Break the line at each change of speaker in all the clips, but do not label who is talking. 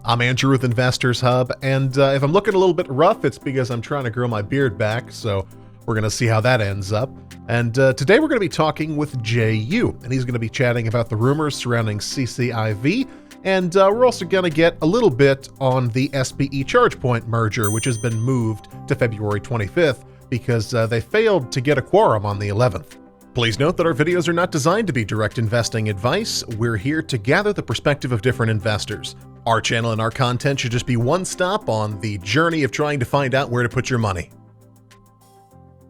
I'm Andrew with Investors Hub, and if I'm looking a little bit rough, it's because I'm trying to grow my beard back, so we're going to see how that ends up. And today we're going to be talking with Jea Yu, and he's going to be chatting about the rumors surrounding CCIV, and we're also going to get a little bit on the SBE ChargePoint merger, which has been moved to February 25th because they failed to get a quorum on the 11th. Please note that our videos are not designed to be direct investing advice. We're here to gather the perspective of different investors. Our channel and our content should just be one stop on the journey of trying to find out where to put your money.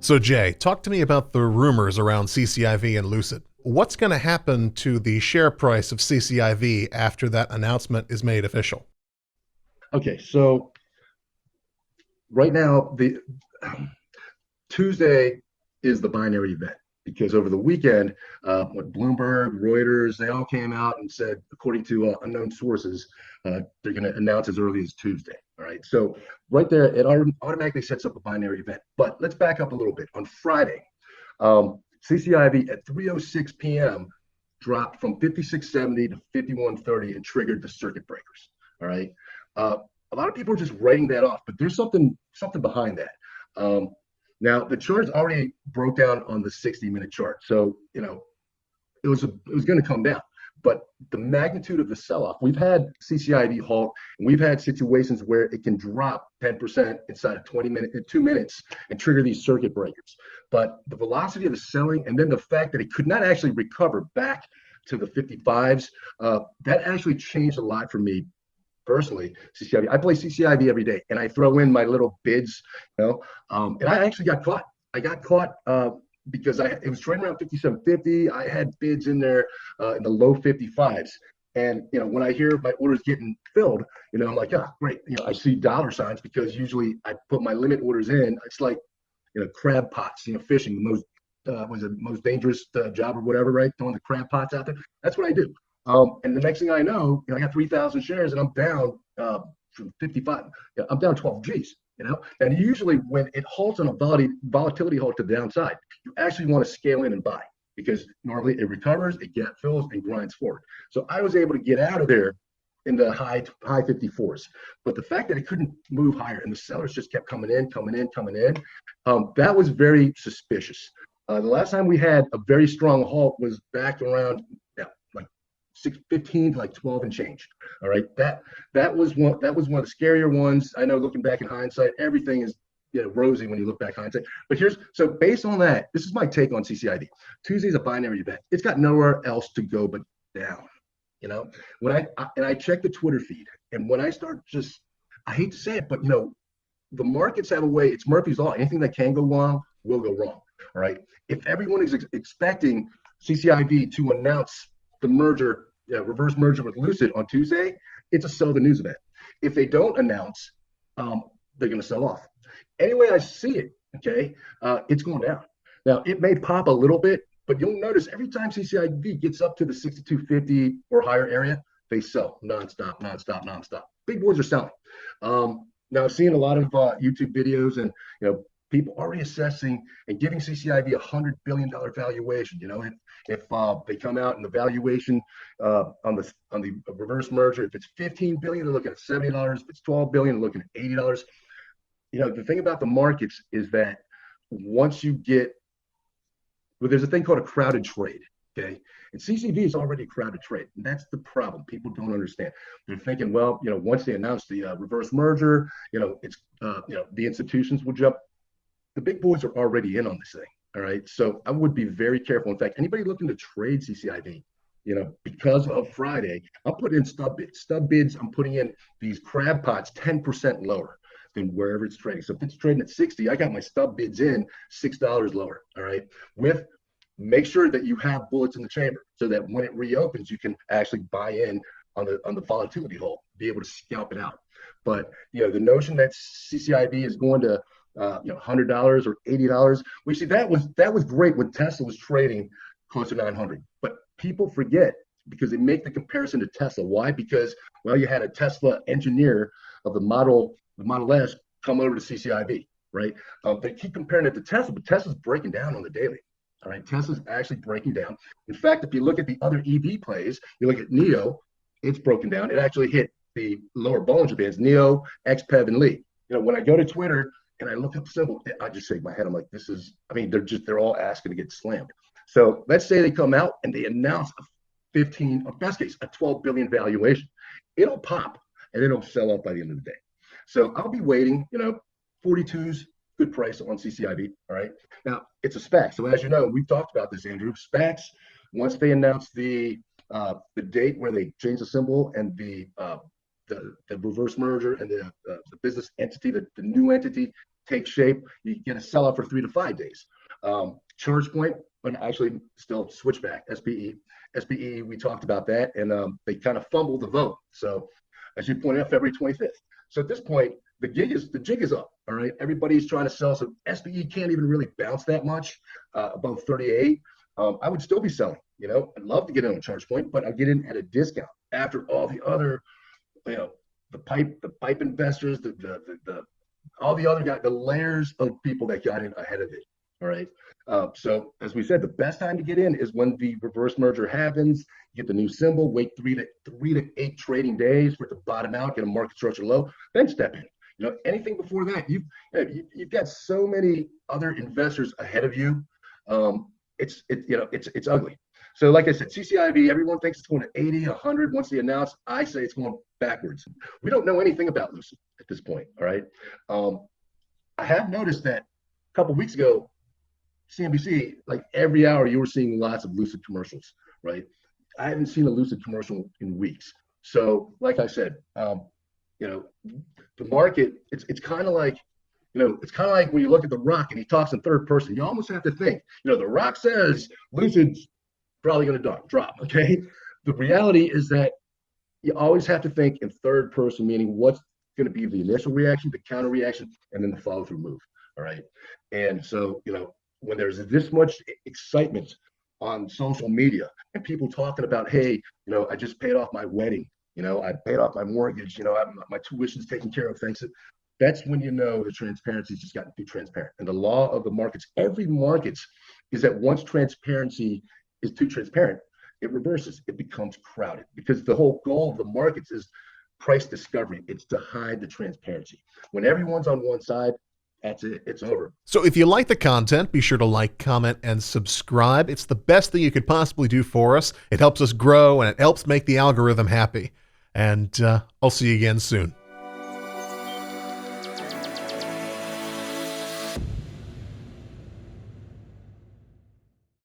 So Jay, talk to me about the rumors around CCIV and Lucid. What's going to happen to the share price of CCIV after that announcement is made official?
Okay, so right now, the Tuesday is the binary event because over the weekend, what Bloomberg, Reuters, they all came out and said, according to unknown sources, they're going to announce as early as Tuesday. All right, so right there, it automatically sets up a binary event. But let's back up a little bit. On Friday, CCIV at 3:06 p.m. dropped from 56.70 to 51.30 and triggered the circuit breakers. All right, a lot of people are just writing that off, but there's something behind that. Now the chart's already broke down on the 60-minute chart, so you know it was going to come down. But the magnitude of the sell-off, we've had CCIV halt, and we've had situations where it can drop 10% inside of 2 minutes and trigger these circuit breakers. But the velocity of the selling, and then the fact that it could not actually recover back to the 55s, that actually changed a lot for me personally. CCIV, I play CCIV every day, and I throw in my little bids, and I actually got caught. I got caught because it was trading around 57.50. I had bids in there in the low 55s. And, when I hear my orders getting filled, I'm like, yeah, great. I see dollar signs because usually I put my limit orders in. It's like, crab pots, fishing, the most dangerous job or whatever, right? Throwing the crab pots out there. That's what I do. And the next thing I know, I got 3,000 shares and I'm down from 55. I'm down 12 G's. And usually when it halts on a volatility halt to the downside, you actually want to scale in and buy because normally it recovers, it gap fills and grinds forward. So I was able to get out of there in the high 54s. But the fact that it couldn't move higher and the sellers just kept coming in, that was very suspicious. The last time we had a very strong halt was back around like 6:15 to like 12 and change. All right, that was one of the scarier ones. I know, looking back in hindsight, everything is rosy when you look back hindsight. But so based on that, this is my take on CCIV. Tuesday's a binary event. It's got nowhere else to go but down. When I check the Twitter feed, and when I start I hate to say it, but the markets have a way. It's Murphy's Law. Anything that can go wrong will go wrong. All right. If everyone is expecting CCIV to announce the merger, reverse merger with Lucid on Tuesday, it's a sell the news event. If they don't announce, they're going to sell off. Anyway, I see it. Okay, it's going down. Now it may pop a little bit, but you'll notice every time CCIV gets up to the 62.50 or higher area, they sell nonstop. Big boys are selling. Now, I've seen a lot of YouTube videos and people already assessing and giving CCIV $100 billion valuation. If they come out and the valuation on the reverse merger, if it's $15 billion, they're looking at $70. If it's $12 billion, they're looking at $80. The thing about the markets is that once you there's a thing called a crowded trade. Okay, and CCV is already a crowded trade, and that's the problem. People don't understand. They're thinking, well, once they announce the reverse merger, it's the institutions will jump. The big boys are already in on this thing. All right. So I would be very careful. In fact, anybody looking to trade CCIV, because of Friday, I'll put in stub bids. Stub bids, I'm putting in these crab pots 10% lower than wherever it's trading. So if it's trading at 60, I got my stub bids in $6 lower. All right. Make sure that you have bullets in the chamber so that when it reopens, you can actually buy in on the volatility hold, be able to scalp it out. But the notion that CCIV is going to $100 or $80. We see that was great when Tesla was trading close to 900. But people forget because they make the comparison to Tesla. Why? Because you had a Tesla engineer of the Model S come over to CCIV, right? They keep comparing it to Tesla, but Tesla's breaking down on the daily. All right, Tesla's actually breaking down. In fact, if you look at the other EV plays, you look at NIO, it's broken down. It actually hit the lower Bollinger Bands, Neo, XPEV, and Lee. When I go to Twitter and I look up the symbol, I just shake my head. I'm like, they're all asking to get slammed. So let's say they come out and they announce a 15, or best case, a 12 billion valuation. It'll pop and it'll sell out by the end of the day. So I'll be waiting, 42's good price on CCIV. All right. Now it's a SPAC. So as you know, we've talked about this, Andrew. SPACs, once they announce the date where they change the symbol and the reverse merger and the business entity, the new entity takes shape, you get a sellout for 3 to 5 days. ChargePoint, but actually still switchback, SBE, we talked about that, and they kind of fumbled the vote. So as you pointed out, February 25th. So at this point, the jig is up. All right, everybody's trying to sell. So SBE can't even really bounce that much above 38. I would still be selling. I'd love to get in on ChargePoint, but I get in at a discount after all the other, the pipe investors, all the other guys, the layers of people that got in ahead of it. All right. So as we said, the best time to get in is when the reverse merger happens. You get the new symbol, wait 3 to 8 trading days for it to bottom out, get a market structure low, then step in. Anything before that, you've got so many other investors ahead of you. It's ugly. So like I said, CCIV, everyone thinks it's going to 80, 100 once they announce. I say it's going backwards. We don't know anything about Lucid at this point. All right. I have noticed that a couple of weeks ago, CNBC, like every hour, you were seeing lots of Lucid commercials, right? I haven't seen a Lucid commercial in weeks. So, like I said, the market, it's kind of like, it's kind of like when you look at The Rock and he talks in third person. You almost have to think, The Rock says Lucid's probably going to drop. Okay. The reality is that you always have to think in third person, meaning what's going to be the initial reaction, the counter reaction, and then the follow through move. All right. And so, when there's this much excitement on social media and people talking about, hey, I just paid off my wedding, I paid off my mortgage, my tuition's taken care of, thanks. That's when the transparency's just gotten too transparent. And the law of the markets, every market, is that once transparency is too transparent, it reverses. It becomes crowded because the whole goal of the markets is price discovery. It's to hide the transparency. When everyone's on one side, that's it. It's over.
So if you like the content, be sure to like, comment, and subscribe. It's the best thing you could possibly do for us. It helps us grow, and it helps make the algorithm happy. And I'll see you again soon.